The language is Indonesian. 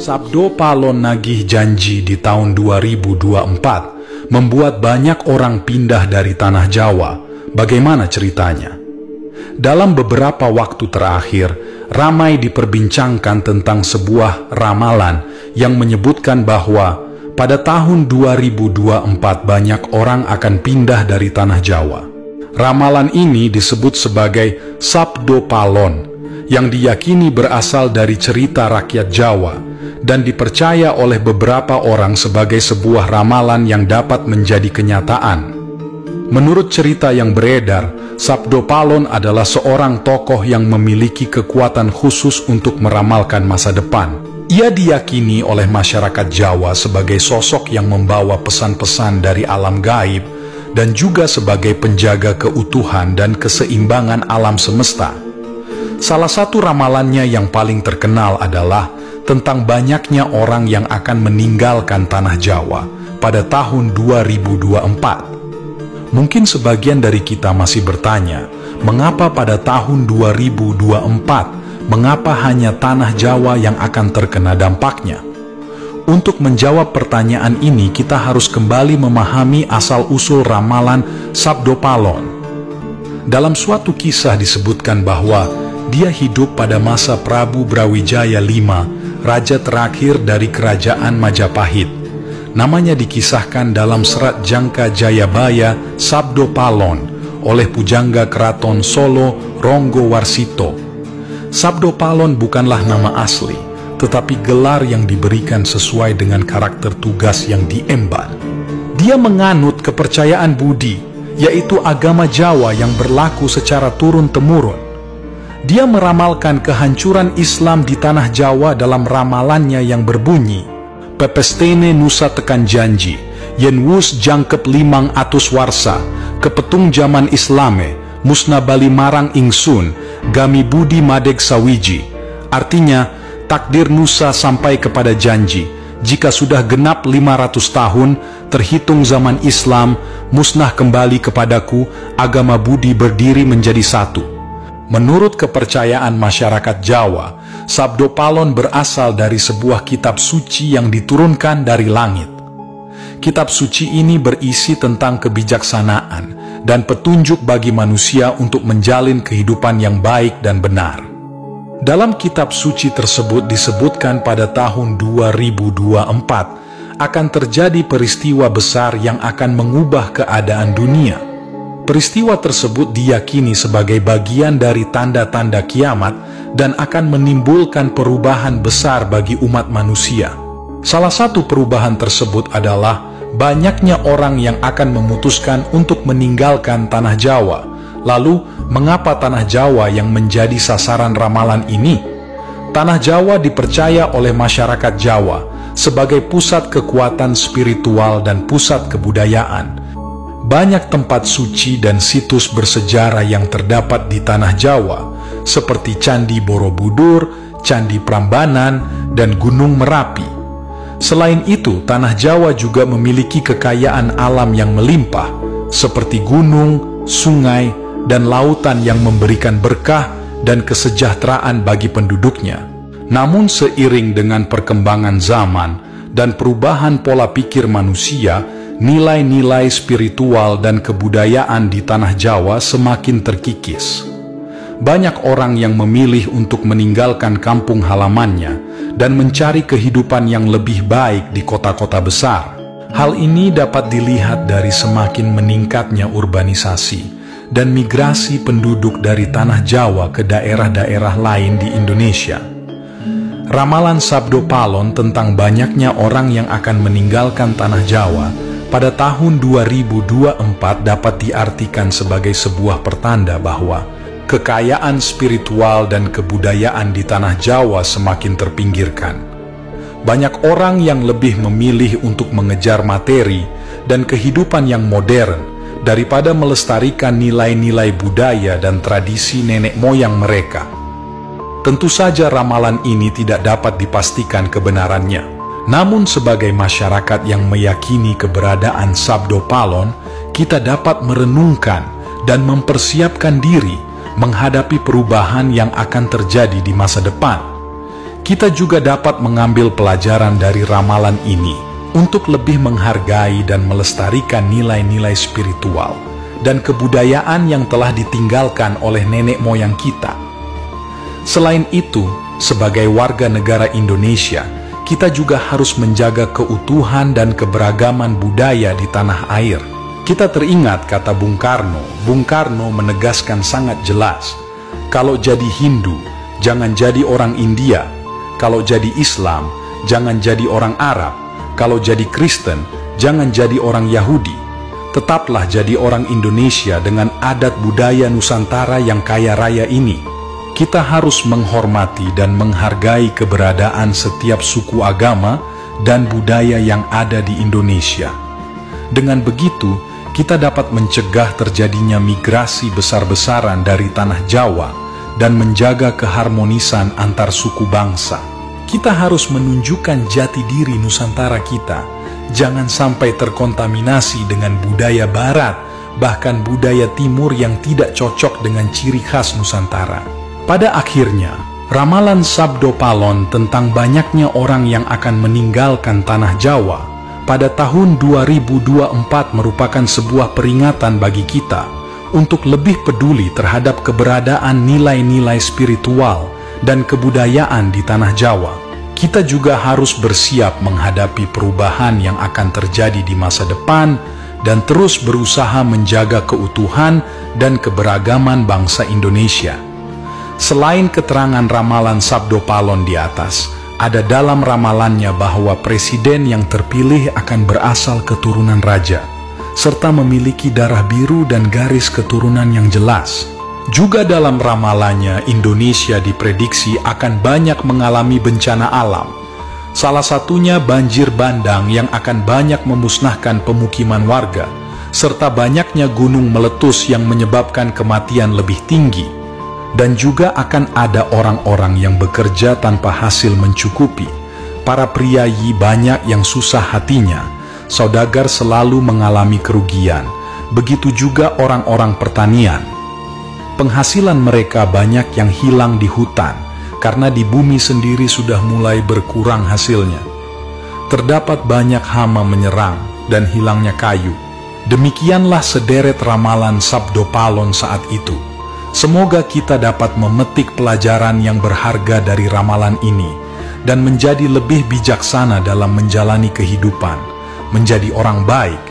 Sabdo Palon nagih janji di tahun 2024 membuat banyak orang pindah dari tanah Jawa. Bagaimana ceritanya? Dalam beberapa waktu terakhir, ramai diperbincangkan tentang sebuah ramalan yang menyebutkan bahwa pada tahun 2024 banyak orang akan pindah dari tanah Jawa. Ramalan ini disebut sebagai Sabdo Palon, yang diyakini berasal dari cerita rakyat Jawa dan dipercaya oleh beberapa orang sebagai sebuah ramalan yang dapat menjadi kenyataan. Menurut cerita yang beredar, Sabdo Palon adalah seorang tokoh yang memiliki kekuatan khusus untuk meramalkan masa depan. Ia diyakini oleh masyarakat Jawa sebagai sosok yang membawa pesan-pesan dari alam gaib dan juga sebagai penjaga keutuhan dan keseimbangan alam semesta. Salah satu ramalannya yang paling terkenal adalah tentang banyaknya orang yang akan meninggalkan tanah Jawa pada tahun 2024. Mungkin sebagian dari kita masih bertanya, mengapa pada tahun 2024, mengapa hanya tanah Jawa yang akan terkena dampaknya? Untuk menjawab pertanyaan ini, kita harus kembali memahami asal-usul ramalan Sabdo Palon. Dalam suatu kisah disebutkan bahwa dia hidup pada masa Prabu Brawijaya V, raja terakhir dari kerajaan Majapahit. Namanya dikisahkan dalam serat Jangka Jayabaya Sabdo Palon oleh pujangga keraton Solo Ronggo Warsito. Sabdo Palon bukanlah nama asli, tetapi gelar yang diberikan sesuai dengan karakter tugas yang diemban. Dia menganut kepercayaan Budi, yaitu agama Jawa yang berlaku secara turun-temurun. Dia meramalkan kehancuran Islam di tanah Jawa dalam ramalannya yang berbunyi, Pepestene Nusa tekan janji, yen wus jangkep limang atus warsa, kepetung zaman Islame, musna bali marang ingsun, gami budi madeg sawiji. Artinya, takdir Nusa sampai kepada janji, jika sudah genap 500 tahun, terhitung zaman Islam, musnah kembali kepadaku, agama budi berdiri menjadi satu. Menurut kepercayaan masyarakat Jawa, Sabdo Palon berasal dari sebuah kitab suci yang diturunkan dari langit. Kitab suci ini berisi tentang kebijaksanaan dan petunjuk bagi manusia untuk menjalin kehidupan yang baik dan benar. Dalam kitab suci tersebut disebutkan pada tahun 2024 akan terjadi peristiwa besar yang akan mengubah keadaan dunia. Peristiwa tersebut diyakini sebagai bagian dari tanda-tanda kiamat dan akan menimbulkan perubahan besar bagi umat manusia. Salah satu perubahan tersebut adalah banyaknya orang yang akan memutuskan untuk meninggalkan tanah Jawa. Lalu, mengapa tanah Jawa yang menjadi sasaran ramalan ini? Tanah Jawa dipercaya oleh masyarakat Jawa sebagai pusat kekuatan spiritual dan pusat kebudayaan. Banyak tempat suci dan situs bersejarah yang terdapat di tanah Jawa, seperti Candi Borobudur, Candi Prambanan, dan Gunung Merapi. Selain itu, tanah Jawa juga memiliki kekayaan alam yang melimpah, seperti gunung, sungai, dan lautan yang memberikan berkah dan kesejahteraan bagi penduduknya. Namun seiring dengan perkembangan zaman dan perubahan pola pikir manusia, nilai-nilai spiritual dan kebudayaan di tanah Jawa semakin terkikis. Banyak orang yang memilih untuk meninggalkan kampung halamannya dan mencari kehidupan yang lebih baik di kota-kota besar. Hal ini dapat dilihat dari semakin meningkatnya urbanisasi dan migrasi penduduk dari tanah Jawa ke daerah-daerah lain di Indonesia. Ramalan Sabdo Palon tentang banyaknya orang yang akan meninggalkan tanah Jawa pada tahun 2024 dapat diartikan sebagai sebuah pertanda bahwa kekayaan spiritual dan kebudayaan di tanah Jawa semakin terpinggirkan. Banyak orang yang lebih memilih untuk mengejar materi dan kehidupan yang modern daripada melestarikan nilai-nilai budaya dan tradisi nenek moyang mereka. Tentu saja ramalan ini tidak dapat dipastikan kebenarannya. Namun sebagai masyarakat yang meyakini keberadaan Sabdo Palon, kita dapat merenungkan dan mempersiapkan diri menghadapi perubahan yang akan terjadi di masa depan. Kita juga dapat mengambil pelajaran dari ramalan ini untuk lebih menghargai dan melestarikan nilai-nilai spiritual dan kebudayaan yang telah ditinggalkan oleh nenek moyang kita. Selain itu, sebagai warga negara Indonesia, kita juga harus menjaga keutuhan dan keberagaman budaya di tanah air. Kita teringat kata Bung Karno. Bung Karno menegaskan sangat jelas, kalau jadi Hindu, jangan jadi orang India. Kalau jadi Islam, jangan jadi orang Arab. Kalau jadi Kristen, jangan jadi orang Yahudi. Tetaplah jadi orang Indonesia dengan adat budaya Nusantara yang kaya raya ini. Kita harus menghormati dan menghargai keberadaan setiap suku agama dan budaya yang ada di Indonesia. Dengan begitu, kita dapat mencegah terjadinya migrasi besar-besaran dari tanah Jawa dan menjaga keharmonisan antar suku bangsa. Kita harus menunjukkan jati diri Nusantara kita. Jangan sampai terkontaminasi dengan budaya Barat, bahkan budaya Timur yang tidak cocok dengan ciri khas Nusantara. Pada akhirnya, ramalan Sabdo Palon tentang banyaknya orang yang akan meninggalkan tanah Jawa pada tahun 2024 merupakan sebuah peringatan bagi kita untuk lebih peduli terhadap keberadaan nilai-nilai spiritual dan kebudayaan di tanah Jawa. Kita juga harus bersiap menghadapi perubahan yang akan terjadi di masa depan dan terus berusaha menjaga keutuhan dan keberagaman bangsa Indonesia. Selain keterangan ramalan Sabdo Palon di atas, ada dalam ramalannya bahwa presiden yang terpilih akan berasal keturunan raja, serta memiliki darah biru dan garis keturunan yang jelas. Juga dalam ramalannya, Indonesia diprediksi akan banyak mengalami bencana alam. Salah satunya banjir bandang yang akan banyak memusnahkan pemukiman warga, serta banyaknya gunung meletus yang menyebabkan kematian lebih tinggi. Dan juga akan ada orang-orang yang bekerja tanpa hasil mencukupi. Para priayi banyak yang susah hatinya, saudagar selalu mengalami kerugian. Begitu juga orang-orang pertanian. Penghasilan mereka banyak yang hilang di hutan, karena di bumi sendiri sudah mulai berkurang hasilnya. Terdapat banyak hama menyerang dan hilangnya kayu. Demikianlah sederet ramalan Sabdo Palon saat itu. Semoga kita dapat memetik pelajaran yang berharga dari ramalan ini dan menjadi lebih bijaksana dalam menjalani kehidupan, menjadi orang baik,